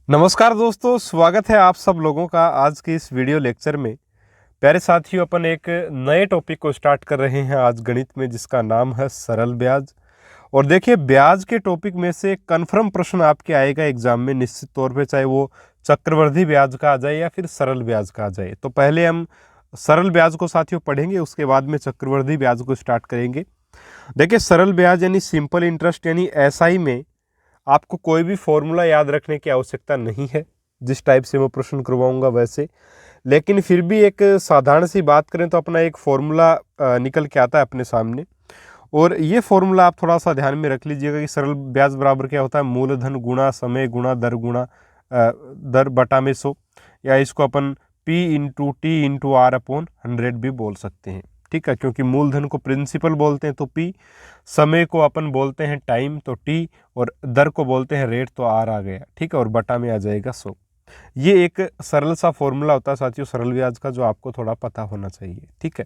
नमस्कार दोस्तों, स्वागत है आप सब लोगों का आज के इस वीडियो लेक्चर में। प्यारे साथियों, अपन एक नए टॉपिक को स्टार्ट कर रहे हैं आज गणित में, जिसका नाम है सरल ब्याज। और देखिए, ब्याज के टॉपिक में से कन्फर्म प्रश्न आपके आएगा एग्जाम में निश्चित तौर पे, चाहे वो चक्रवृद्धि ब्याज का आ जाए या फिर सरल ब्याज का आ जाए। तो पहले हम सरल ब्याज को साथियों पढ़ेंगे, उसके बाद में चक्रवृद्धि ब्याज को स्टार्ट करेंगे। देखिए, सरल ब्याज यानी सिंपल इंटरेस्ट यानी एसआई में आपको कोई भी फॉर्मूला याद रखने की आवश्यकता नहीं है, जिस टाइप से मैं प्रश्न करवाऊंगा वैसे। लेकिन फिर भी एक साधारण सी बात करें तो अपना एक फॉर्मूला निकल के आता है अपने सामने। और ये फॉर्मूला आप थोड़ा सा ध्यान में रख लीजिएगा कि सरल ब्याज बराबर क्या होता है, मूलधन गुणा समय गुणा दर गुणा दर बटा में 100, या इसको अपन P into T into R upon 100 भी बोल सकते हैं। ठीक है, क्योंकि मूलधन को प्रिंसिपल बोलते हैं तो P, समय को अपन बोलते हैं टाइम तो T, और दर को बोलते हैं रेट तो R आ गया। ठीक है, और बटा में आ जाएगा 100। ये एक सरल सा फॉर्मूला होता है साथियों सरल ब्याज का, जो आपको थोड़ा पता होना चाहिए। ठीक है,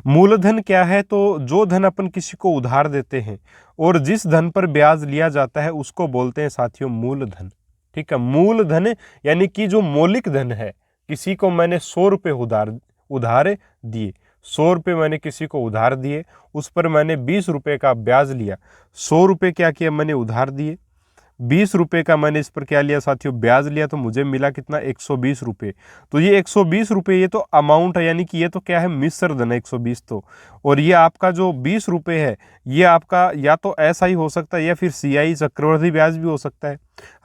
मूलधन क्या है, तो जो धन अपन किसी को उधार देते हैं और जिस धन पर ब्याज लिया जाता है उसको बोलते हैं साथियों मूलधन। ठीक है, मूलधन यानी कि जो मौलिक धन है, किसी को मैंने 100 रुपये उधार दिए, 100 रुपये मैंने किसी को उधार दिए, उस पर मैंने 20 रुपये का ब्याज लिया। 100 रुपये क्या किया मैंने उधार दिए, 20 रुपये का मैंने इस पर क्या लिया साथियों ब्याज लिया, तो मुझे मिला कितना 120 रुपये। तो ये 120 रुपये ये तो अमाउंट है, यानी कि ये तो क्या है मिश्र धन है 120 तो। और ये आपका जो 20 रुपये है ये आपका या तो ऐसा ही हो सकता है या फिर सीआई चक्रवृद्धि ब्याज भी हो सकता है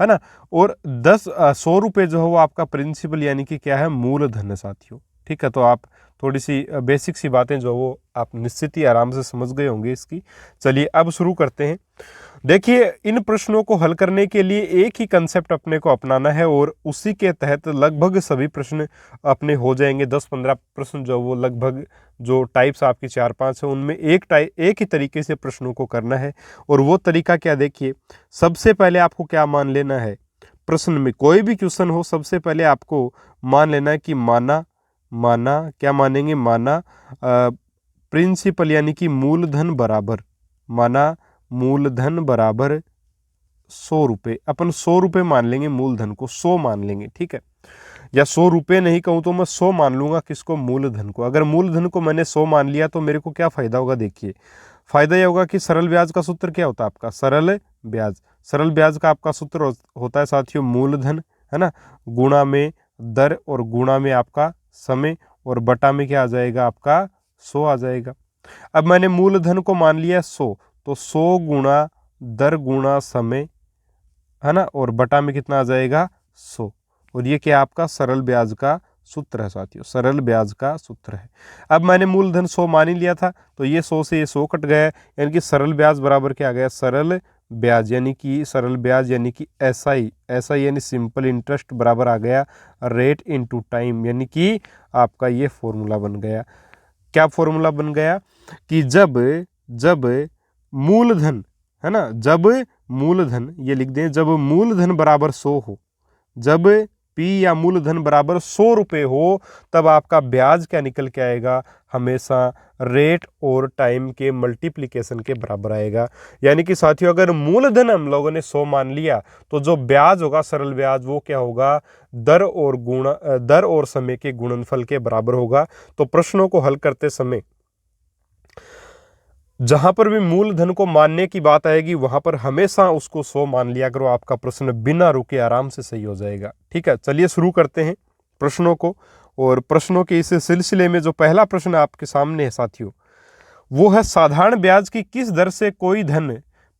ना। और 100 रुपये जो है वो आपका प्रिंसिपल यानी कि क्या है मूलधन है साथियों। ठीक है, तो आप थोड़ी सी बेसिक सी बातें जो वो आप निश्चित ही आराम से समझ गए होंगे इसकी। चलिए अब शुरू करते हैं। देखिए, इन प्रश्नों को हल करने के लिए एक ही कंसेप्ट अपने को अपनाना है और उसी के तहत लगभग सभी प्रश्न अपने हो जाएंगे। 10-15 प्रश्न जो वो लगभग जो टाइप्स आपकी 4-5 है उनमें एक ही तरीके से प्रश्नों को करना है। और वो तरीका क्या, देखिए सबसे पहले आपको क्या मान लेना है, प्रश्न में कोई भी क्वेश्चन हो सबसे पहले आपको मान लेना है कि माना क्या मानेंगे, माना प्रिंसिपल यानी कि मूलधन बराबर, माना मूलधन बराबर 100 रुपये। अपन 100 रुपये मान लेंगे, मूलधन को 100 मान लेंगे। ठीक है, या 100 रुपये नहीं कहूँ तो मैं 100 मान लूंगा, किसको मूलधन को। अगर मूलधन को मैंने 100 मान लिया तो मेरे को क्या फायदा होगा, देखिए फायदा यह होगा कि सरल ब्याज का सूत्र क्या होता है आपका, सरल ब्याज का आपका सूत्र होता है साथियों मूलधन, है ना, गुणा में दर और गुणा में आपका समय और बटा में क्या आ जाएगा आपका 100 आ जाएगा। अब मैंने मूलधन को मान लिया 100, तो 100 गुणा दर गुणा समय, है ना, और बटा में कितना आ जाएगा 100। और ये क्या आपका सरल ब्याज का सूत्र है साथियों, सरल ब्याज का सूत्र है। अब मैंने मूलधन 100 मान ही लिया था, तो ये 100 से ये 100 कट गया, यानी कि सरल ब्याज बराबर क्या आ गया, सरल ब्याज यानी कि एसआई यानी सिंपल इंटरेस्ट बराबर आ गया रेट इनटू टाइम, यानी कि आपका ये फॉर्मूला बन गया। क्या फॉर्मूला बन गया कि जब मूलधन, है ना, जब मूलधन, ये लिख दें, जब मूलधन बराबर 100 हो, जब P या मूलधन बराबर 100 रुपये हो, तब आपका ब्याज क्या निकल के आएगा, हमेशा रेट और टाइम के मल्टीप्लिकेशन के बराबर आएगा। यानी कि साथियों अगर मूलधन हम लोगों ने 100 मान लिया तो जो ब्याज होगा सरल ब्याज वो क्या होगा, दर और समय के गुणनफल के बराबर होगा। तो प्रश्नों को हल करते समय जहां पर भी मूलधन को मानने की बात आएगी वहां पर हमेशा उसको 100 मान लिया करो, आपका प्रश्न बिना रुके आराम से सही हो जाएगा। ठीक है, चलिए शुरू करते हैं प्रश्नों को। और प्रश्नों के इस सिलसिले में जो पहला प्रश्न आपके सामने है साथियों, वो है साधारण ब्याज की किस दर से कोई धन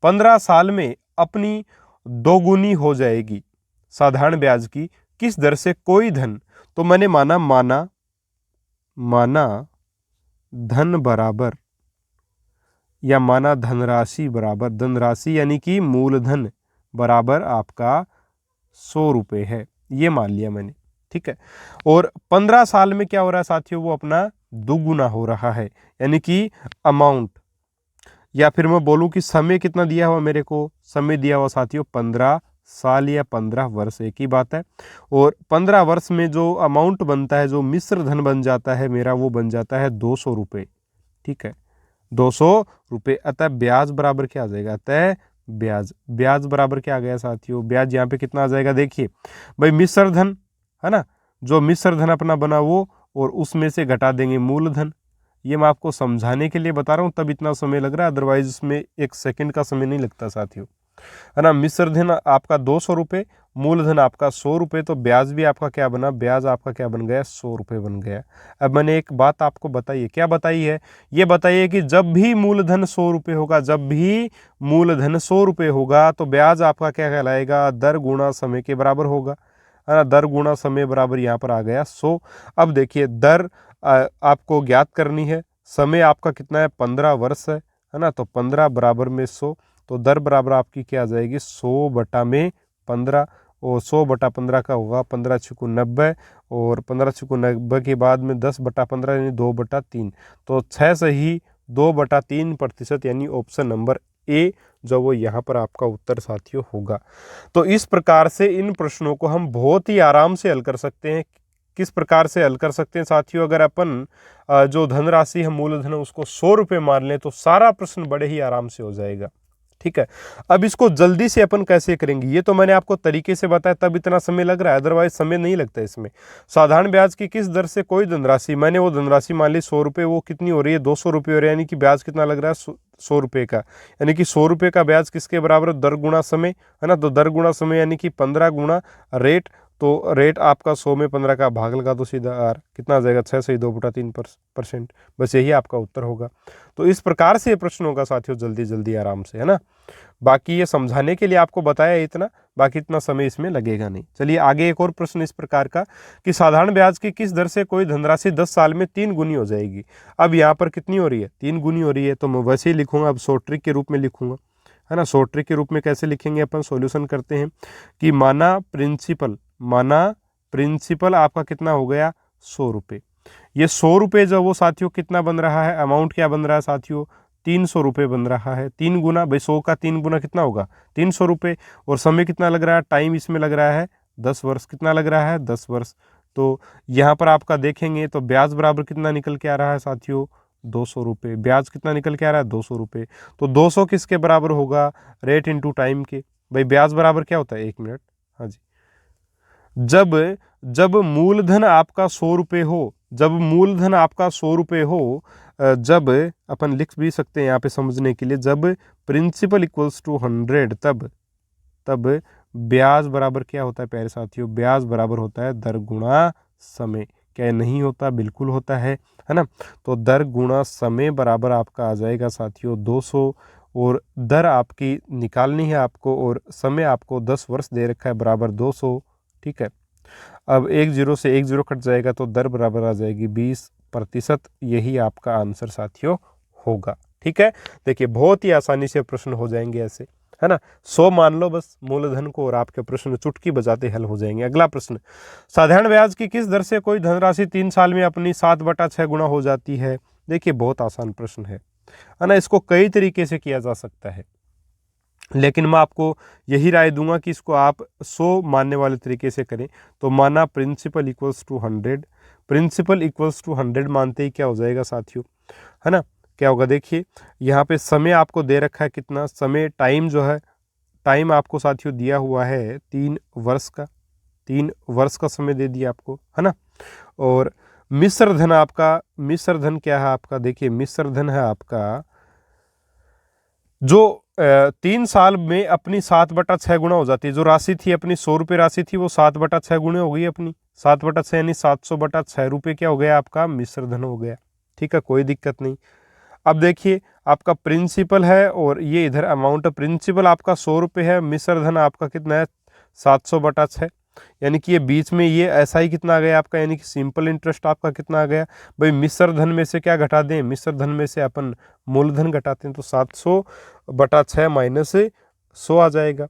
15 साल में अपनी दोगुनी हो जाएगी। साधारण ब्याज की किस दर से कोई धन, तो मैंने माना धन बराबर, या माना धनराशि बराबर, धनराशि यानी कि मूलधन बराबर आपका 100 रुपये है, ये मान लिया मैंने। ठीक है, और 15 साल में क्या हो रहा है साथियों, वो अपना दुगुना हो रहा है, यानी कि अमाउंट, या फिर मैं बोलूं कि समय कितना दिया हुआ मेरे को, समय दिया हुआ साथियों 15 साल या 15 वर्ष, एक ही बात है। और 15 वर्ष में जो अमाउंट बनता है, जो मिश्र धन बन जाता है मेरा, वो बन जाता है 200 रुपये। ठीक है, 200 रुपये, अतः ब्याज बराबर क्या आ जाएगा, अतः ब्याज। ब्याज बराबर क्या आ गया साथियों, ब्याज यहाँ पे कितना आ जाएगा, देखिए भाई मिश्र धन है ना, जो मिश्र धन अपना बना वो, और उसमें से घटा देंगे मूलधन। ये मैं आपको समझाने के लिए बता रहा हूँ, तब इतना समय लग रहा है, अदरवाइज इसमें 1 सेकंड का समय नहीं लगता साथियों, है ना। मिश्र धन आपका 200 रुपये, मूलधन आपका 100 रुपये, तो ब्याज भी आपका क्या बना, ब्याज आपका क्या बन गया, 100 रुपये बन गया। अब मैंने एक बात आपको बताई है, क्या बताई है, ये बताइए कि जब भी मूलधन 100 रुपये होगा, जब भी मूलधन 100 रुपये होगा, तो ब्याज आपका क्या कहलाएगा, दर गुणा समय के बराबर होगा, है ना। दर गुणा समय बराबर यहाँ पर आ गया 100। अब देखिए दर आपको ज्ञात करनी है, समय आपका कितना है, 15 वर्ष है ना, तो 15 बराबर में 100, तो दर बराबर आपकी क्या आ जाएगी, 100 बटा में 15, और 100 बटा 15 का होगा 15 छुकू 90, और 15 छुकू 90 के बाद में 10 बटा 15 यानी 2 बटा 3, तो 6 से ही 2 बटा 3% यानी ऑप्शन नंबर ए जो वो यहाँ पर आपका उत्तर साथियों होगा। तो इस प्रकार से इन प्रश्नों को हम बहुत ही आराम से हल कर सकते हैं। किस प्रकार से हल कर सकते हैं साथियों, अगर अपन जो धनराशि है मूलधन उसको 100 रुपये मान लें तो सारा प्रश्न बड़े ही आराम से हो जाएगा। ठीक है, अब इसको जल्दी से अपन कैसे करेंगे, ये तो मैंने आपको तरीके से बताया, तब इतना समय लग रहा है, अदरवाइज समय नहीं लगता इसमें। साधारण ब्याज की किस दर से कोई धनराशि, मैंने वो धनराशि मान ली 100 रुपये, वो कितनी हो रही है, 200 रुपये हो रही है, यानी कि ब्याज कितना लग रहा है, 100 रुपये का, यानी कि 100 रुपये का ब्याज किसके बराबर, दर गुणा समय, है ना। तो दर गुणा समय यानी कि 15 गुणा रेट, तो रेट आपका 100 में 15 का भाग लगा तो सीधा आर कितना आ जाएगा, 6 से 2 बटा 3%। बस यही आपका उत्तर होगा। तो इस प्रकार से ये प्रश्न होगा साथियों, जल्दी जल्दी आराम से, है ना। बाकी ये समझाने के लिए आपको बताया इतना, बाकी इतना समय इसमें लगेगा नहीं। चलिए आगे एक और प्रश्न इस प्रकार का कि साधारण ब्याज की किस दर से कोई धनराशि 10 साल में 3 गुनी हो जाएगी। अब यहाँ पर कितनी हो रही है, 3 गुनी हो रही है, तो मैं वैसे ही लिखूंगा, अब शॉर्ट ट्रिक के रूप में लिखूंगा, है ना। शॉर्ट ट्रिक के रूप में कैसे लिखेंगे, अपन सॉल्यूशन करते हैं कि माना प्रिंसिपल आपका कितना हो गया, 100 रुपये। ये 100 रुपये जो वो साथियों कितना बन रहा है, अमाउंट क्या बन रहा है साथियों, 300 रुपये बन रहा है। 3 गुना, भाई 100 का 3 गुना कितना होगा, 300 रुपये, और समय कितना लग रहा है, टाइम इसमें लग रहा है 10 वर्ष, कितना लग रहा है, 10 वर्ष। तो यहाँ पर आपका देखेंगे तो ब्याज बराबर कितना निकल के आ रहा है साथियों, 200 रुपये। ब्याज कितना निकल के आ रहा है, 200 रुपये। तो 200 किसके बराबर होगा, रेट इंटू टाइम के। भाई ब्याज बराबर क्या होता है, 1 मिनट, हाँ जी, जब मूलधन आपका 100 रुपये हो, जब मूलधन आपका 100 रुपये हो, जब अपन लिख भी सकते हैं यहाँ पे समझने के लिए, जब प्रिंसिपल इक्वल्स टू 100, तब ब्याज बराबर क्या होता है प्यारे साथियों, ब्याज बराबर होता है दर गुणा समय। क्या नहीं होता, बिल्कुल होता है ना। तो दर गुणा समय बराबर आपका आ जाएगा साथियों 200, और दर आपकी निकालनी है आपको, और समय आपको 10 वर्ष दे रखा है, बराबर 200। ठीक है, अब 1 0 से 1 0 कट जाएगा, तो दर बराबर आ जाएगी 20%। यही आपका आंसर साथियों होगा। ठीक है, देखिए बहुत ही आसानी से प्रश्न हो जाएंगे ऐसे, है ना। 100 मान लो बस मूलधन को, और आपके प्रश्न चुटकी बजाते हल हो जाएंगे। अगला प्रश्न, साधारण ब्याज की किस दर से कोई धनराशि 3 साल में अपनी 7/6 गुना हो जाती है। देखिए बहुत आसान प्रश्न है ना। इसको कई तरीके से किया जा सकता है, लेकिन मैं आपको यही राय दूंगा कि इसको आप 100 मानने वाले तरीके से करें। तो माना principal equals to 100, principal equals to 100 मानते ही क्या हो जाएगा साथियों, है ना। क्या होगा, देखिए यहाँ पे समय आपको दे रखा है कितना, समय टाइम जो है, टाइम आपको साथियों दिया हुआ है 3 वर्ष का, 3 वर्ष का समय दे दिया आपको, है ना। और मिश्र धन आपका, मिश्र धन क्या है आपका, देखिए मिश्र धन है आपका जो 3 साल में अपनी 7/6 गुना हो जाती है। जो राशि थी अपनी 100 रुपये राशि थी, वो 7/6 गुणे हो गई अपनी, 7/6 यानी 700/6 रुपये क्या हो गया आपका, मिश्र धन हो गया। ठीक है, कोई दिक्कत नहीं। अब देखिए आपका प्रिंसिपल है, और ये इधर अमाउंट, प्रिंसिपल आपका 100 रुपये है, मिश्र धन आपका कितना है 700/6, यानी कि ये बीच में ये ऐसा ही कितना आ गया आपका, यानी कि सिंपल इंटरेस्ट आपका कितना आ गया। भाई मिश्र धन में से क्या घटा दें, मिश्र धन में से अपन मूलधन घटाते हैं, तो 700/6 माइनस 100 आ जाएगा।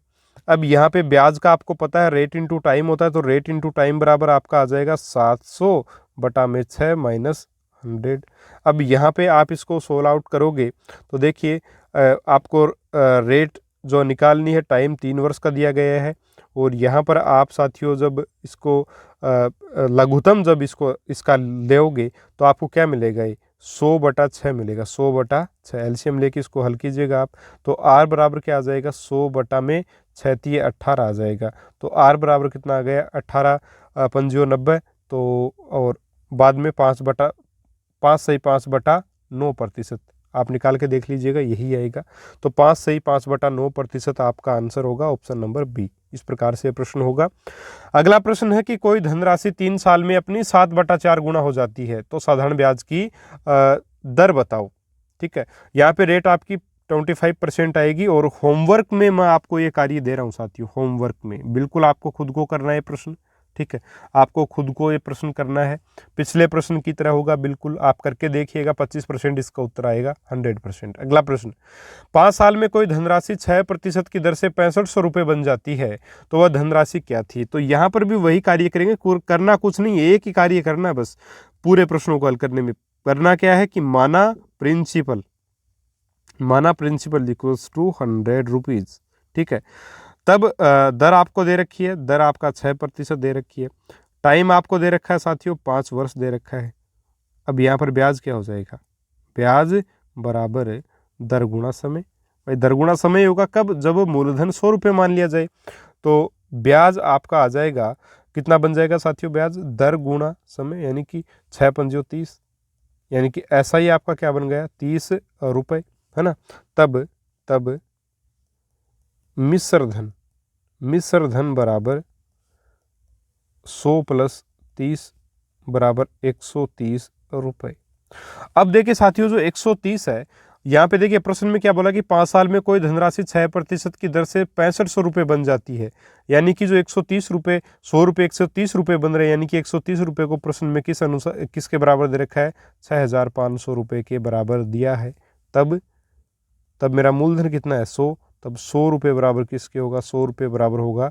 अब यहाँ पे ब्याज का आपको पता है रेट इंटू टाइम होता है, तो रेट इंटू टाइम बराबर आपका आ जाएगा 700/6 माइनस 100। अब यहाँ पे आप इसको सोल्व आउट करोगे तो देखिए आपको रेट जो निकालनी है, टाइम 3 वर्ष का दिया गया है, और यहाँ पर आप साथियों जब इसको लघुत्तम जब इसका लोगे तो आपको क्या मिलेगा, 100/6 मिलेगा, 100/6। एलसीएम लेके इसको हल कीजिएगा आप, तो आर बराबर क्या आ जाएगा, 100/6 ये 18 आ जाएगा। तो आर बराबर कितना आ गया, 18 पंजियो 90। तो और बाद में 5/9%। आप निकाल के देख लीजिएगा, यही आएगा। तो 5/9% आपका आंसर होगा ऑप्शन नंबर बी। इस प्रकार से प्रश्न होगा। अगला प्रश्न है कि कोई धनराशि 3 साल में अपनी 7/4 गुना हो जाती है, तो साधारण ब्याज की दर बताओ। ठीक है, यहाँ पे रेट आपकी 25% आएगी। और होमवर्क में मैं आपको ये कार्य दे रहा हूँ साथियों, होमवर्क में बिल्कुल आपको खुद को करना है प्रश्न। ठीक है, आपको खुद को ये प्रश्न करना है, पिछले प्रश्न की तरह होगा, बिल्कुल आप करके देखिएगा। 25% इसका उत्तर आएगा, 100%। अगला प्रश्न, 5 साल में कोई धनराशि 6% की दर से 6500 रुपये बन जाती है, तो वह धनराशि क्या थी। तो यहाँ पर भी वही कार्य करेंगे, करना कुछ नहीं है, एक ही कार्य करना है बस पूरे प्रश्नों को हल करने में। करना क्या है कि माना प्रिंसिपल इक्वल्स टू 100 रुपीज़। ठीक है, तब दर आपको दे रखी है, दर आपका 6% दे रखी है। टाइम आपको दे रखा है साथियों, 5 वर्ष दे रखा है। अब यहाँ पर ब्याज क्या हो जाएगा, ब्याज बराबर दर गुणा समय। भाई दर गुणा समय होगा कब, जब मूलधन 100 रुपये मान लिया जाए। तो ब्याज आपका आ जाएगा, कितना बन जाएगा साथियों, ब्याज दर गुणा समय, यानी कि 6×5 = 30, यानी कि ऐसा ही आपका क्या बन गया, 30 रुपये, है ना। तब मिश्र धन बराबर 100 + 30 बराबर 130 रुपये। अब देखिए साथियों, जो 130 है, यहाँ पे देखिए प्रश्न में क्या बोला कि 5 साल में कोई धनराशि 6% की दर से 6500 रुपये बन जाती है, यानी कि जो 130 रुपये, 100 रुपये 130 रुपये बन रहे हैं, यानी कि 130 रुपये को प्रश्न में किसके बराबर दे रखा है, 6500 रुपये के बराबर दिया है। तब मेरा मूलधन कितना है, 100। तब 100 रुपये बराबर किसके होगा, 100 रुपये बराबर होगा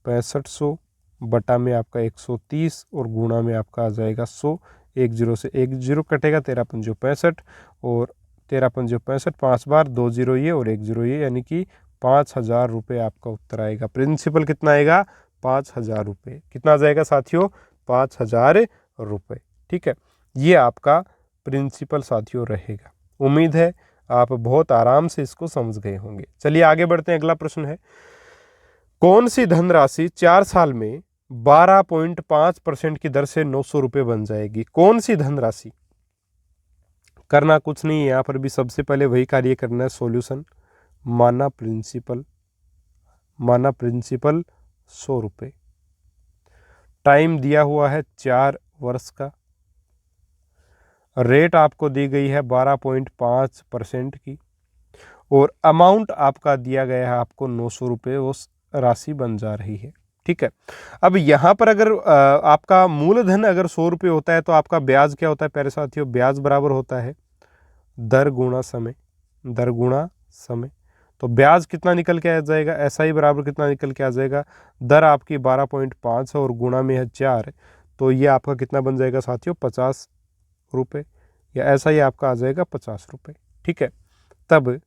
6500 बटा में आपका 130 और गुणा में आपका आ जाएगा 100। 1 0 से 1 0 कटेगा, 13×5 = 65 और 13×5 = 65, 5 बार 2 0 ये और 1 0 ये, यानी कि 5000 रुपये आपका उत्तर आएगा। प्रिंसिपल कितना आएगा, 5000 रुपये। कितना आ जाएगा साथियों, 5000 रुपये। ठीक है, ये आपका प्रिंसिपल साथियों रहेगा। उम्मीद है आप बहुत आराम से इसको समझ गए होंगे। चलिए आगे बढ़ते हैं। अगला प्रश्न है, कौन सी धनराशि 4 साल में 12.5% की दर से 900 रुपये बन जाएगी। कौन सी धनराशि, करना कुछ नहीं है, यहाँ पर भी सबसे पहले वही कार्य करना है, सॉल्यूशन। माना प्रिंसिपल 100 रुपये। टाइम दिया हुआ है 4 वर्ष का। रेट आपको दी गई है 12.5% की, और अमाउंट आपका दिया गया है आपको 900 रुपये, उस राशि बन जा रही है। ठीक है, अब यहाँ पर अगर आपका मूलधन अगर 100 रुपये होता है, तो आपका ब्याज क्या होता है प्यारे साथियों, ब्याज बराबर होता है दर गुणा समय। तो ब्याज कितना निकल के आ जाएगा, ऐसा ही बराबर कितना निकल के आ जाएगा, दर आपकी 12.5 है और गुणा में है 4, तो ये आपका कितना बन जाएगा साथियों, 50 रुपये, या ऐसा ही आपका आ जाएगा 50 रुपये। ठीक है, तब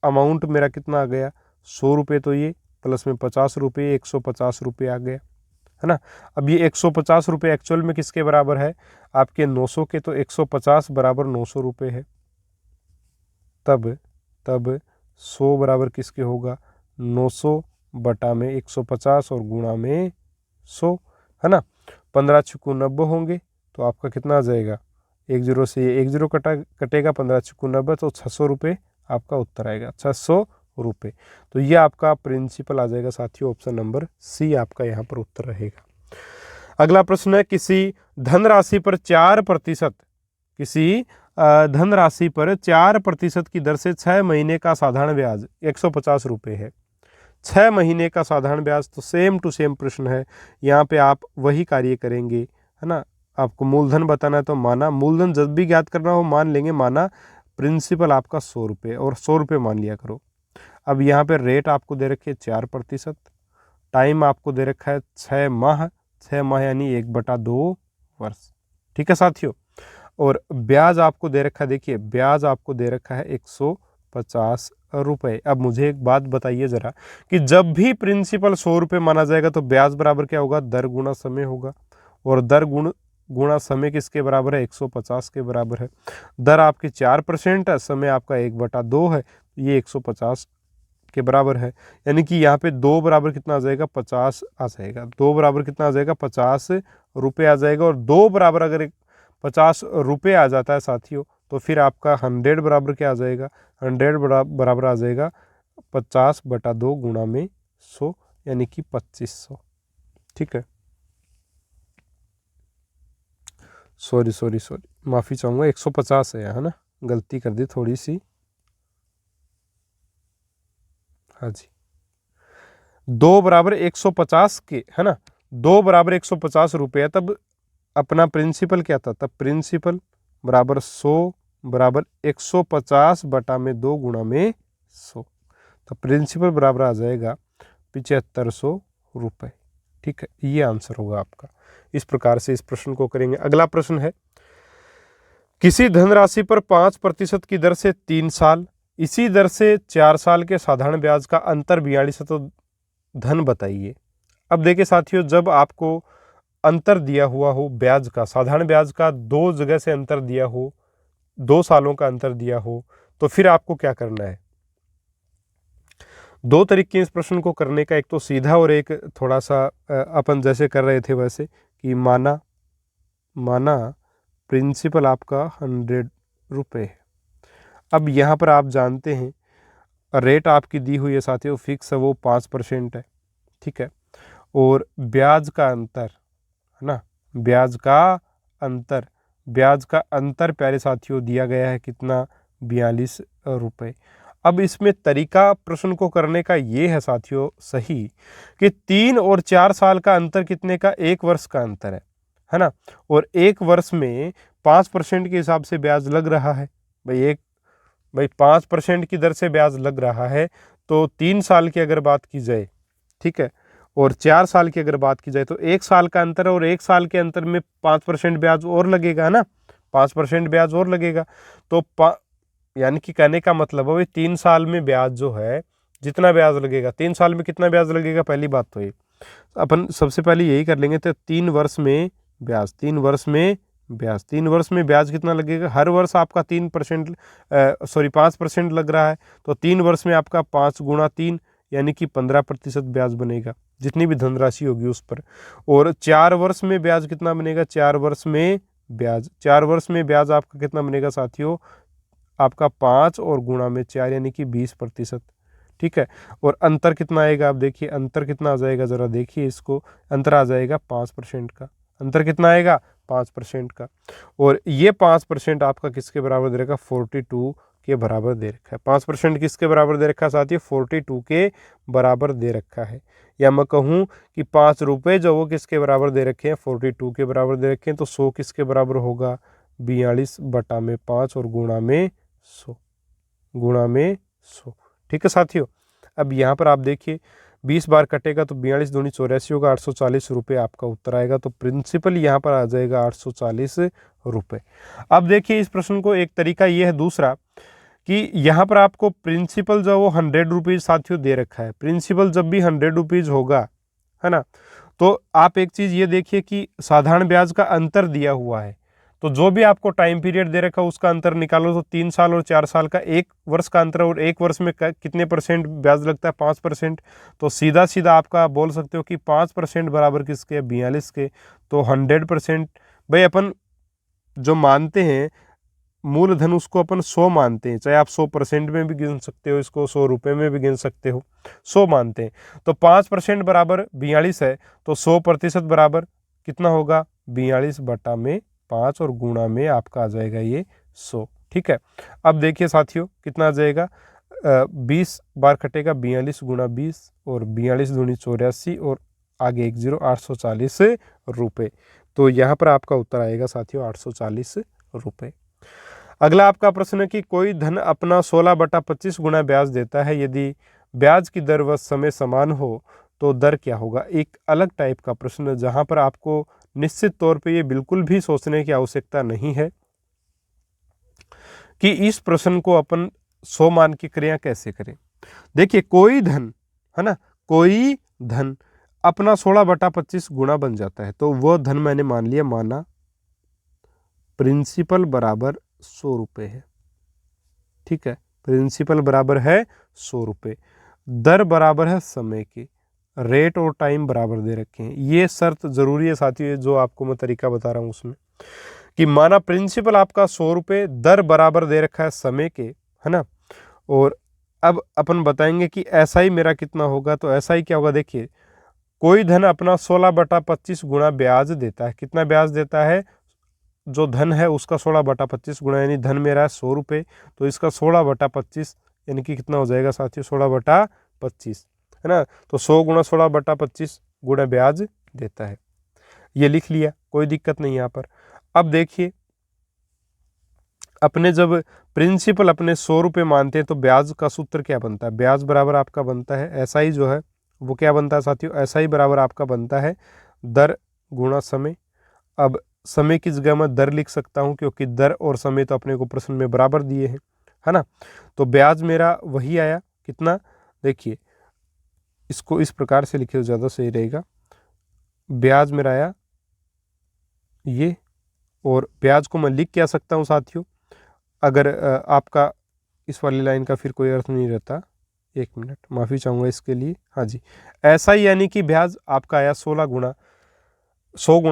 अमाउंट मेरा कितना आ गया, 100 रुपये, तो ये प्लस में 50 रुपये, 150 रुपये आ गया, है ना। अब ये 150 रुपये एक्चुअल में किसके बराबर है, आपके 900 के, तो 150 बराबर 900 रुपये है। तब 100 बराबर किसके होगा, 900 बटा में 150 और गुणा में 100, है ना। 15 × 90 होंगे, तो आपका कितना आ जाएगा, 1 0 से 1 0 कटेगा, 15 × 90, तो 600 रुपये आपका उत्तर आएगा, 600 रुपये। तो ये आपका प्रिंसिपल आ जाएगा साथियों, ऑप्शन नंबर सी आपका यहाँ पर उत्तर रहेगा। अगला प्रश्न है, किसी धनराशि पर 4% की दर से 6 महीने का साधारण ब्याज 150 रुपये है। 6 महीने का साधारण ब्याज, तो सेम टू सेम प्रश्न है, यहाँ पे आप वही कार्य करेंगे, है ना। आपको मूलधन बताना है, तो माना मूलधन जब भी ज्ञात करना हो मान लेंगे, माना प्रिंसिपल आपका 100 रुपये और 100 रुपये मान लिया करो। अब यहाँ पे रेट आपको दे रखी है 4%, टाइम आपको दे रखा है 6 माह, 6 माह यानी 1/2 वर्ष। ठीक है साथियों, और ब्याज आपको दे रखा है, देखिए ब्याज आपको दे रखा है 150 रुपये। अब मुझे एक बात बताइए ज़रा, कि जब भी प्रिंसिपल 100 रुपये माना जाएगा, तो ब्याज बराबर क्या होगा, दर गुणा समय होगा, और दर गुणा समय किसके बराबर है, 150 के बराबर है। दर आपकी 4% है, समय आपका 1/2 है, ये 150 के बराबर है। यानी कि यहाँ पे 2 बराबर कितना आ जाएगा, 50 आ जाएगा। 2 बराबर कितना आ जाएगा, 50 रुपये आ जाएगा। और 2 बराबर अगर 50 रुपये आ जाता है साथियों, तो फिर आपका 100 बराबर क्या आ जाएगा, 100 बराबर आ जाएगा 50/2 गुणा में 100, यानी कि 2500। ठीक है, सॉरी माफ़ी चाहूँगा, 150 है ना, गलती कर दी थोड़ी सी। हाँ जी, 2 बराबर 150 के, है ना, 2 बराबर 150 रुपये, तब अपना प्रिंसिपल क्या था, तब प्रिंसिपल बराबर 100 बराबर 150/2 गुणा में 100, तो प्रिंसिपल बराबर आ जाएगा 7500 रुपये। ठीक है, ये आंसर होगा आपका। इस प्रकार से इस प्रश्न को करेंगे। अगला प्रश्न है, किसी धनराशि पर 5% की दर से 3 साल, इसी दर से 4 साल के साधारण ब्याज का अंतर 42 है, तो धन बताइए। अब देखिए साथियों, जब आपको अंतर दिया हुआ हो ब्याज का, साधारण ब्याज का 2 जगह से अंतर दिया हो, 2 सालों का अंतर दिया हो, तो फिर आपको क्या करना है। 2 तरीके इस प्रश्न को करने का, एक तो सीधा और एक थोड़ा सा अपन जैसे कर रहे थे वैसे, कि माना प्रिंसिपल आपका 100 रुपये है। अब यहाँ पर आप जानते हैं रेट आपकी दी हुई है साथियों, फिक्स है, वो 5% है। ठीक है, और ब्याज का अंतर है ना, ब्याज का अंतर प्यारे साथियों दिया गया है कितना, 42 रुपये। अब इसमें तरीका प्रश्न को करने का ये है साथियों सही, कि 3 और 4 साल का अंतर कितने का, 1 वर्ष का अंतर है ना, और 1 वर्ष में 5% के हिसाब से ब्याज लग रहा है। भाई 5% की दर से ब्याज लग रहा है, तो 3 साल की अगर बात की जाए, ठीक है, और 4 साल की अगर बात की जाए, तो 1 साल का अंतर है, और 1 साल के अंतर में 5% ब्याज और लगेगा, है ना, 5% ब्याज और लगेगा। तो यानी कि कहने का मतलब है 3 साल में ब्याज जो है, जितना ब्याज लगेगा, 3 साल में कितना ब्याज लगेगा, पहली बात तो ये अपन सबसे पहले यही कर लेंगे। तो 3 वर्ष में ब्याज, 3 वर्ष में ब्याज, 3 वर्ष में ब्याज कितना लगेगा, हर वर्ष आपका 5% लग रहा है, तो 3 वर्ष में आपका 5 गुणा 3 यानी कि 15% ब्याज बनेगा, जितनी भी धनराशि होगी उस पर। और 4 वर्ष में ब्याज कितना बनेगा, 4 वर्ष में ब्याज आपका कितना बनेगा साथियों, आपका 5 और गुणा में 4 यानी कि 20%। ठीक है, और अंतर कितना आएगा, आप देखिए अंतर कितना आ जाएगा, जरा देखिए इसको, अंतर आ जाएगा 5% का। अंतर कितना आएगा, 5% का। और ये 5% आपका किसके बराबर दे रखा, 42 के बराबर दे रखा है। 5% किसके बराबर दे रखा है साथियों, 42 के बराबर दे रखा है। या मैं कहूँ कि 5 रुपये जो वो किसके बराबर दे रखे हैं, 42 के बराबर दे रखे हैं, तो 100 किसके बराबर होगा, 42/5 और गुणा में 100। ठीक है साथियों, अब यहाँ पर आप देखिए 20 बार कटेगा तो 42 दूनी 84 होगा, 840 रुपये आपका उत्तर आएगा। तो प्रिंसिपल यहाँ पर आ जाएगा 840 रुपये। अब देखिए इस प्रश्न को एक तरीका ये है दूसरा, कि यहाँ पर आपको प्रिंसिपल जो वो 100 रुपीज़ साथियों दे रखा है। प्रिंसिपल जब भी 100 रुपीज़ होगा, है ना, तो आप एक चीज़ ये देखिए कि साधारण ब्याज का अंतर दिया हुआ है, तो जो भी आपको टाइम पीरियड दे रखा है उसका अंतर निकालो, तो 3 साल और 4 साल का 1 वर्ष का अंतर, और 1 वर्ष में कितने % ब्याज लगता है, 5%। तो सीधा सीधा आपका बोल सकते हो कि 5% बराबर किसके, 42 के। तो 100%, भाई अपन जो मानते हैं मूलधन उसको अपन 100 मानते हैं, चाहे आप 100% में भी गिन सकते हो, इसको 100 रुपये में भी गिन सकते हो, 100 मानते हैं। तो 5% बराबर 42 है, तो 100% बराबर कितना होगा, 42/5 और गुणा में आपका आ जाएगा ये 100। ठीक है, अब देखिए साथियों कितना आ जाएगा, 20 बार कटेगा, 42 गुणा 20 और 42 दूनी 84 और आगे 1 0, 840 रुपये। तो यहाँ पर आपका उत्तर आएगा साथियों 840 रुपये। अगला आपका प्रश्न है कि कोई धन अपना 16/25 गुना ब्याज देता है, यदि ब्याज की दर व समय समान हो तो दर क्या होगा। एक अलग टाइप का प्रश्न जहां पर आपको निश्चित तौर पे ये बिल्कुल भी सोचने की आवश्यकता नहीं है कि इस प्रश्न को अपन 100 मान की क्रिया कैसे करें। देखिए कोई धन, है ना, कोई धन अपना 16/25 गुना बन जाता है, तो वह धन मैंने मान लिया, माना प्रिंसिपल बराबर 100 रुपये है। ठीक है, प्रिंसिपल बराबर है 100 रुपये, दर बराबर है समय की, रेट और टाइम बराबर दे रखे हैं। ये शर्त जरूरी है साथियों, जो आपको मैं तरीका बता रहा हूँ उसमें, कि माना प्रिंसिपल आपका 100 रुपये, दर बराबर दे रखा है समय के, है ना। और अब अपन बताएंगे कि ऐसा ही मेरा कितना होगा। तो ऐसा ही क्या होगा, देखिए कोई धन अपना 16/25 गुणा ब्याज देता है। कितना ब्याज देता है, जो धन है उसका 16/25 गुणा, यानी धन मेरा है 100 रुपये, तो इसका 16/25 यानी कि कितना हो जाएगा साथियों, 16/25, है ना। तो 100 गुणा 16/25 गुणा ब्याज देता है। ये लिख लिया, कोई दिक्कत नहीं यहाँ पर। अब देखिए अपने जब प्रिंसिपल अपने 100 रुपये मानते हैं तो ब्याज का सूत्र क्या बनता है, ब्याज बराबर आपका बनता है ऐसा ही, जो है वो क्या बनता है साथियों, ऐसा ही बराबर आपका बनता है दर गुणा समय। अब समय की जगह मैं दर लिख सकता हूं, क्योंकि दर और समय तो अपने को प्रश्न में बराबर दिए हैं, है ना। तो ब्याज मेरा वही आया, कितना, देखिए इसको इस प्रकार से लिखे तो ज़्यादा सही रहेगा। ब्याज मेरा आया ये, और ब्याज को मैं लिख क्या सकता हूं साथियों, अगर आपका इस वाली लाइन का फिर कोई अर्थ नहीं रहता, एक मिनट माफ़ी चाहूँगा इसके लिए, हाँ जी, ऐसा ही, यानी कि ब्याज आपका आया 100 गुणा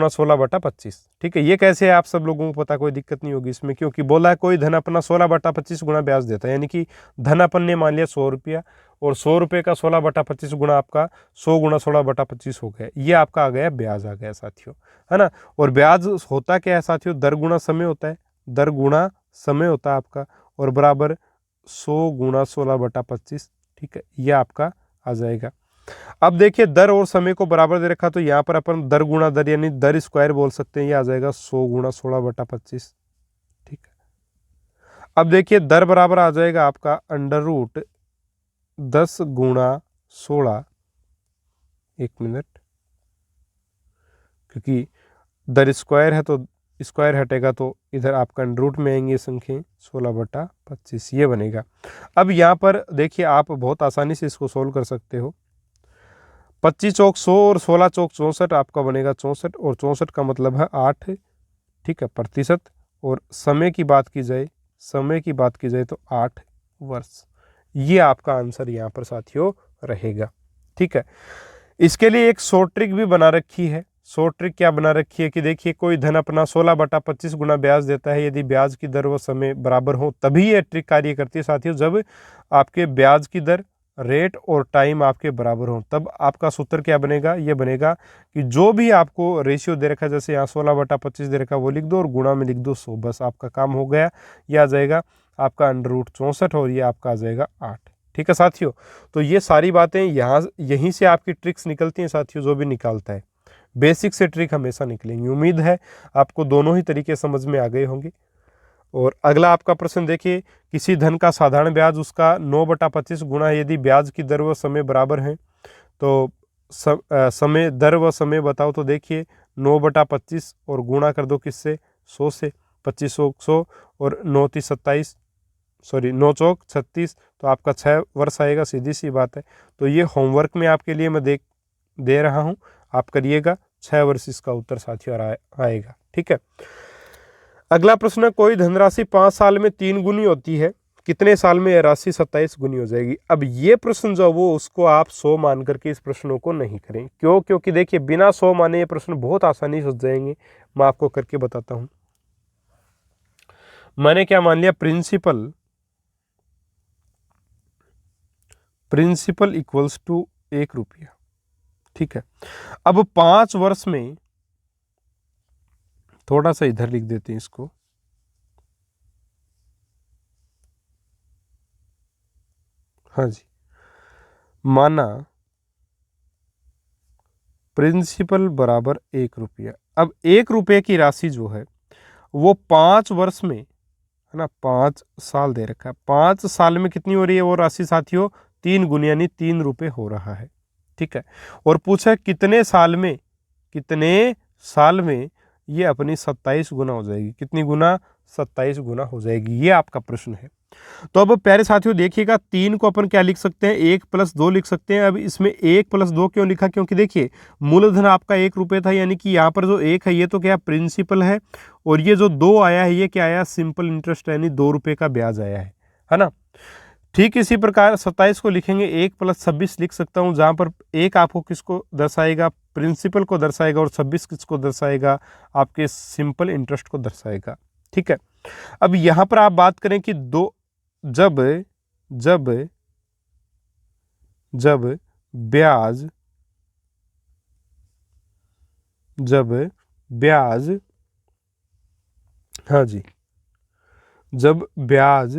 16/25। ठीक है, ये कैसे है आप सब लोगों को पता, कोई दिक्कत नहीं होगी इसमें, क्योंकि बोला है कोई धन अपना 16/25 गुणा ब्याज देता है, यानी कि धन अपन ने मान लिया 100 रुपया, और 100 रुपये का 16/25 गुणा आपका 100 गुणा 16/25 हो गया, ये आपका आ गया ब्याज आ गया साथियों, है ना। और ब्याज होता क्या है साथियों, दर गुणा समय होता है, दर गुणा समय होता है आपका, और बराबर 100 गुणा 16/25। ठीक है, ये आपका आ जाएगा। अब देखिए दर और समय को बराबर दे रखा, तो यहाँ पर अपन दर गुणा दर यानी दर स्क्वायर बोल सकते हैं, ये आ जाएगा 100 गुणा 16/25। ठीक है, अब देखिए दर बराबर आ जाएगा आपका अंडर रूट 10 गुणा 16, एक मिनट, क्योंकि दर स्क्वायर है तो स्क्वायर हटेगा तो इधर आपका अंडर रूट में आएंगे संख्या 16/25, ये बनेगा। अब यहाँ पर देखिए आप बहुत आसानी से इसको सोल्व कर सकते हो। 25 चौक 100 और 16 चौक 64, आपका बनेगा 64, और 64 का मतलब है 8, ठीक है, प्रतिशत। और समय की बात की जाए, समय की बात की जाए तो 8 वर्ष, ये आपका आंसर यहाँ पर साथियों रहेगा। ठीक है, इसके लिए एक शॉर्ट ट्रिक भी बना रखी है। शॉर्ट ट्रिक क्या बना रखी है कि देखिए कोई धन अपना 16/25 गुणा ब्याज देता है, यदि ब्याज की दर व समय बराबर हो तभी ये ट्रिक कार्य करती है साथियों। जब आपके ब्याज की दर, रेट और टाइम आपके बराबर हो, तब आपका सूत्र क्या बनेगा, ये बनेगा कि जो भी आपको रेशियो दे रखा है, जैसे यहाँ 16/25 दे रखा है वो लिख दो और गुणा में लिख दो 100, बस आपका काम हो गया। यह आ जाएगा आपका अंडर रूट 64 और ये आपका आ जाएगा 8। ठीक है साथियों, तो ये सारी बातें यहीं से आपकी ट्रिक्स निकलती हैं साथियों, जो भी निकालता है बेसिक से ट्रिक हमेशा निकलेंगी। उम्मीद है आपको दोनों ही तरीके समझ में आ गए होंगे। और अगला आपका प्रश्न देखिए, किसी धन का साधारण ब्याज उसका 9/25 गुणा है, यदि ब्याज की दर व समय बराबर हैं तो समय, दर व समय बताओ। तो देखिए 9/25 और गुणा कर दो किससे, 100 से, 25 100 और 9 3 27, सॉरी 9 चौक 36, तो आपका 6 वर्ष आएगा, सीधी सी बात है। तो ये होमवर्क में आपके लिए मैं दे रहा हूँ, आप करिएगा, 6 वर्ष इसका उत्तर साथियों आएगा। ठीक है, अगला प्रश्न, कोई धनराशि 5 साल में 3 गुनी होती है, कितने साल में यह राशि 27 गुनी हो जाएगी। अब ये प्रश्न जो वो उसको आप 100 मान करके इस प्रश्नों को नहीं करें, क्यों, क्योंकि देखिए बिना 100 माने ये प्रश्न बहुत आसानी से हो जाएंगे। मैं आपको करके बताता हूं। मैंने क्या मान लिया, प्रिंसिपल इक्वल्स टू 1 रुपया। ठीक है, अब 5 वर्ष में, थोड़ा सा इधर लिख देते हैं इसको, हाँ जी, माना प्रिंसिपल बराबर 1 रुपया। अब 1 रुपये की राशि जो है वो 5 वर्ष में, है ना, 5 साल दे रखा है, 5 साल में कितनी हो रही है वो राशि साथियों, 3 गुनी यानी 3 रुपये हो रहा है। ठीक है, और पूछा कितने साल में, कितने साल में ये अपनी 27 गुना हो जाएगी, कितनी गुना, 27 गुना हो जाएगी, ये आपका प्रश्न है। तो अब प्यारे साथियों देखिएगा, 3 को अपन क्या लिख सकते हैं, 1 + 2 लिख सकते हैं। अब इसमें 1 + 2 क्यों लिखा, क्योंकि देखिए मूलधन आपका 1 रुपये था, यानी कि यहाँ पर जो 1 है ये तो क्या प्रिंसिपल है, और ये जो 2 आया है ये क्या आया, सिंपल इंटरेस्ट, यानी 2 रुपये का ब्याज आया है ना। ठीक इसी प्रकार 27 को लिखेंगे, 1 + 26 लिख सकता हूँ, जहाँ पर 1 आपको किसको दर्शाएगा, प्रिंसिपल को दर्शाएगा, और 26 किसको दर्शाएगा, आपके सिंपल इंटरेस्ट को दर्शाएगा। ठीक है, अब यहाँ पर आप बात करें कि जब जब जब ब्याज जब ब्याज हाँ जी, जब ब्याज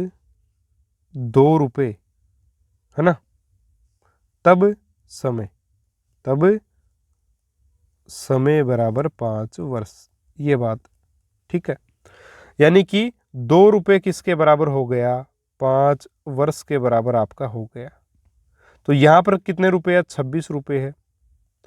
2 रुपये है ना, तब समय बराबर 5 वर्ष, ये बात ठीक है। यानी कि 2 रुपये किसके बराबर हो गया, 5 वर्ष के बराबर आपका हो गया। तो यहाँ पर कितने रुपये है, 26 रुपये है,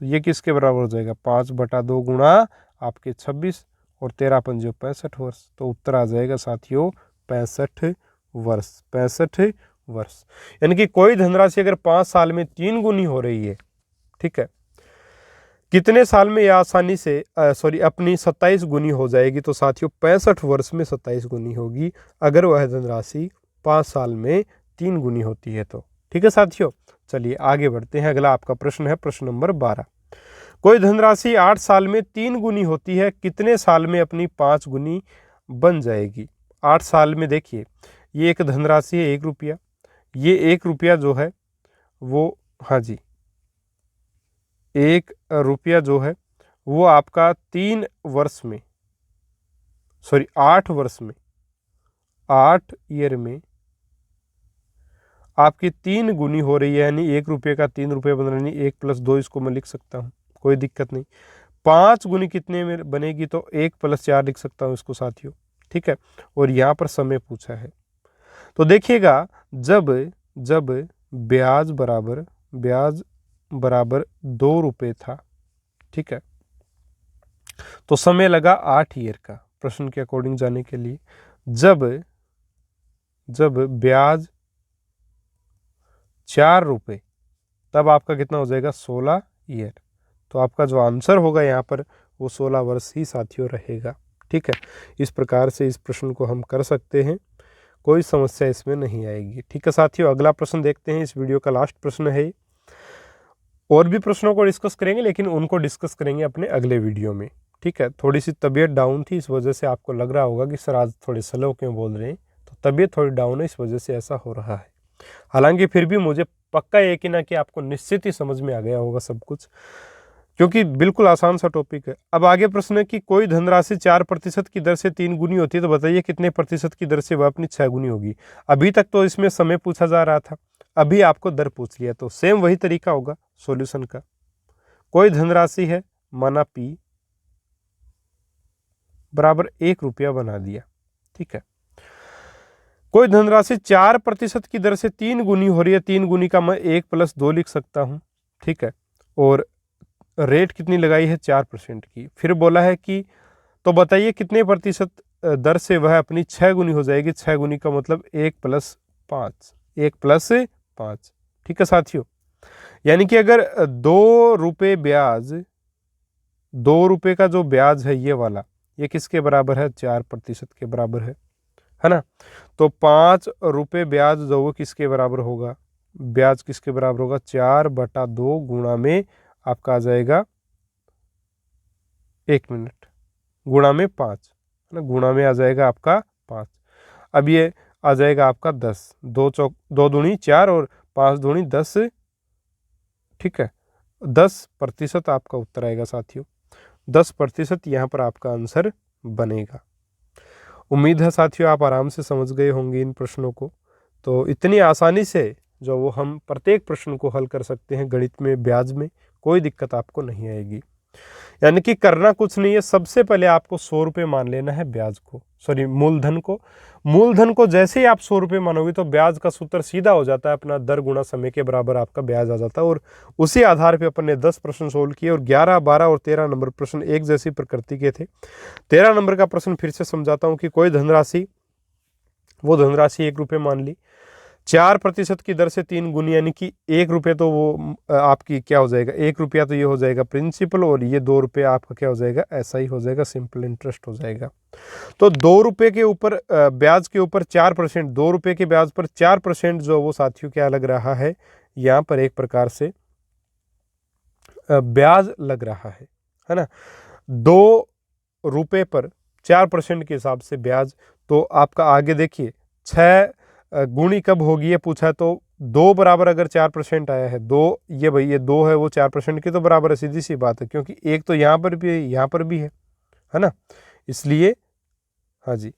तो ये किसके बराबर हो जाएगा, 5/2 गुणा आपके 26 और 13 × 5 = 65 वर्ष। तो उत्तर आ जाएगा साथियों 65 वर्ष, 65 वर्ष। यानी कि कोई धनराशि अगर 5 साल में 3 गुनी हो रही है, ठीक है, कितने साल में यह आसानी से अपनी 27 गुनी हो जाएगी, तो साथियों 65 वर्ष में 27 गुनी होगी, अगर वह धनराशि 5 साल में 3 गुनी होती है तो। ठीक है साथियों, चलिए आगे बढ़ते हैं। अगला आपका प्रश्न है प्रश्न नंबर 12। कोई धनराशि 8 साल में 3 गुनी होती है, कितने साल में अपनी 5 गुनी बन जाएगी। 8 साल में देखिए, ये एक धनराशि है 1 रुपया, ये 1 रुपया जो है वो, हाँ जी, 1 रुपया जो है वो आपका 3 वर्ष में, 8 वर्ष में, 8 ईयर में आपकी 3 गुनी हो रही है, यानी 1 रुपये का 3 रुपये बन रहा है, यानी 1 + 2 इसको मैं लिख सकता हूँ, कोई दिक्कत नहीं। 5 गुनी कितने में बनेगी, तो 1 + 4 लिख सकता हूँ इसको साथियों। ठीक है, और यहाँ पर समय पूछा है, तो देखिएगा जब ब्याज बराबर 2 रुपये था, ठीक है, तो समय लगा 8 ईयर का, प्रश्न के अकॉर्डिंग जाने के लिए। जब ब्याज 4 रुपये, तब आपका कितना हो जाएगा, 16 ईयर। तो आपका जो आंसर होगा यहाँ पर वो 16 वर्ष ही साथियों रहेगा। ठीक है, इस प्रकार से इस प्रश्न को हम कर सकते हैं, कोई समस्या इसमें नहीं आएगी। ठीक है साथियों, अगला प्रश्न देखते हैं, इस वीडियो का लास्ट प्रश्न है। और भी प्रश्नों को डिस्कस करेंगे, लेकिन उनको डिस्कस करेंगे अपने अगले वीडियो में। ठीक है, थोड़ी सी तबीयत डाउन थी, इस वजह से आपको लग रहा होगा कि सर आज थोड़े स्लो क्यों बोल रहे हैं, तो तबीयत थोड़ी डाउन है, इस वजह से ऐसा हो रहा है। हालांकि फिर भी मुझे पक्का यकीन है कि आपको निश्चित ही समझ में आ गया होगा सब कुछ, क्योंकि बिल्कुल आसान सा टॉपिक है। अब आगे प्रश्न है कि कोई धनराशि 4% की दर से 3 गुनी होती है, तो बताइए कितने प्रतिशत की दर से वह अपनी 6 गुनी होगी। अभी तक तो इसमें समय पूछा जा रहा था, अभी आपको दर पूछ लिया, तो सेम वही तरीका होगा सॉल्यूशन का। कोई धनराशि है, माना P बराबर 1 रुपया बना दिया। ठीक है, कोई धनराशि 4% की दर से 3 गुनी हो रही है, 3 गुनी का मैं 1 + 2 लिख सकता हूँ। ठीक है, और रेट कितनी लगाई है, 4% की। फिर बोला है कि तो बताइए कितने प्रतिशत दर से वह अपनी 6 गुनी हो जाएगी। 6 गुनी का मतलब 1 + 5, 1 + 5। ठीक है साथियों, यानी कि अगर 2 रुपये ब्याज, 2 रुपये का जो ब्याज है ये वाला, ये किसके बराबर है, 4% के बराबर है ना। तो 5 रुपये ब्याज जो वो किसके बराबर होगा, ब्याज किसके बराबर होगा, 4/2 गुणा में आपका आ जाएगा, 1 मिनट, गुणा में 5 है ना, गुणा में आ जाएगा आपका 5। अब ये आ जाएगा आपका 10, 2 दूनी 4 और 5 दूनी 10। ठीक है, 10% आपका उत्तर आएगा साथियों, 10% यहाँ पर आपका आंसर बनेगा। उम्मीद है साथियों आप आराम से समझ गए होंगे इन प्रश्नों को। तो इतनी आसानी से जो वो हम प्रत्येक प्रश्न को हल कर सकते हैं गणित में, ब्याज में, कोई दिक्कत आपको नहीं आएगी। यानी कि करना कुछ नहीं है, सबसे पहले आपको 100 रुपये मान लेना है ब्याज को, मूलधन को जैसे ही आप 100 रुपये मानोगे तो ब्याज का सूत्र सीधा हो जाता है, अपना दर गुणा समय के बराबर आपका ब्याज आ जाता है। और उसी आधार पे अपन ने 10 प्रश्न सोल्व किए, और 11, 12 और 13 नंबर प्रश्न एक जैसी प्रकृति के थे। 13 नंबर का प्रश्न फिर से समझाता हूँ कि कोई धनराशि वो धनराशि 1 रुपये मान ली। 4% की दर से 3 गुनी यानी कि 1 रुपये तो वो आपकी क्या हो जाएगा, 1 रुपया तो ये हो जाएगा प्रिंसिपल, और ये 2 रुपये आपका क्या हो जाएगा, ऐसा ही हो जाएगा, सिंपल इंटरेस्ट हो जाएगा। तो 2 रुपये के ऊपर ब्याज के ऊपर 4%, 2 रुपये के ब्याज पर 4% जो वो साथियों क्या लग रहा है, यहाँ पर एक प्रकार से ब्याज लग रहा है ना। 2 रुपये पर 4% के हिसाब से ब्याज, तो आपका आगे देखिए 6 गुणी कब होगी ये पूछा, तो 2 बराबर अगर 4% आया है, 2 ये भाई ये 2 है वो 4% के तो बराबर है, सीधी सी बात है, क्योंकि एक तो यहाँ पर भी है यहाँ पर भी है ना। इसलिए हाँ जी,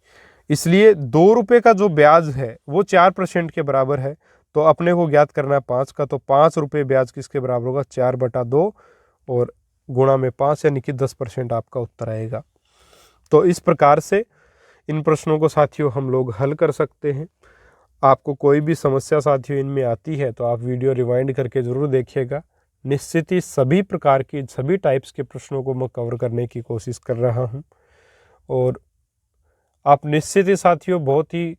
इसलिए 2 रुपये का जो ब्याज है वो 4% के बराबर है। तो अपने को ज्ञात करना है 5 का, तो 5 रुपये ब्याज किसके बराबर होगा, 4/2 और गुणा में 5 यानी कि 10% आपका उत्तर आएगा। तो इस प्रकार से इन प्रश्नों को साथियों हम लोग हल कर सकते हैं। आपको कोई भी समस्या साथियों इनमें आती है तो आप वीडियो रिवाइंड करके ज़रूर देखिएगा। निश्चित ही सभी प्रकार की सभी टाइप्स के प्रश्नों को मैं कवर करने की कोशिश कर रहा हूं, और आप निश्चित ही साथियों बहुत ही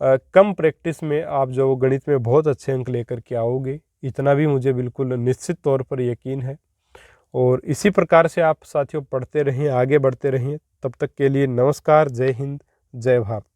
कम प्रैक्टिस में आप जो गणित में बहुत अच्छे अंक लेकर के आओगे, इतना भी मुझे बिल्कुल निश्चित तौर पर यकीन है। और इसी प्रकार से आप साथियों पढ़ते रहें, आगे बढ़ते रहें। तब तक के लिए नमस्कार, जय हिंद, जय भारत।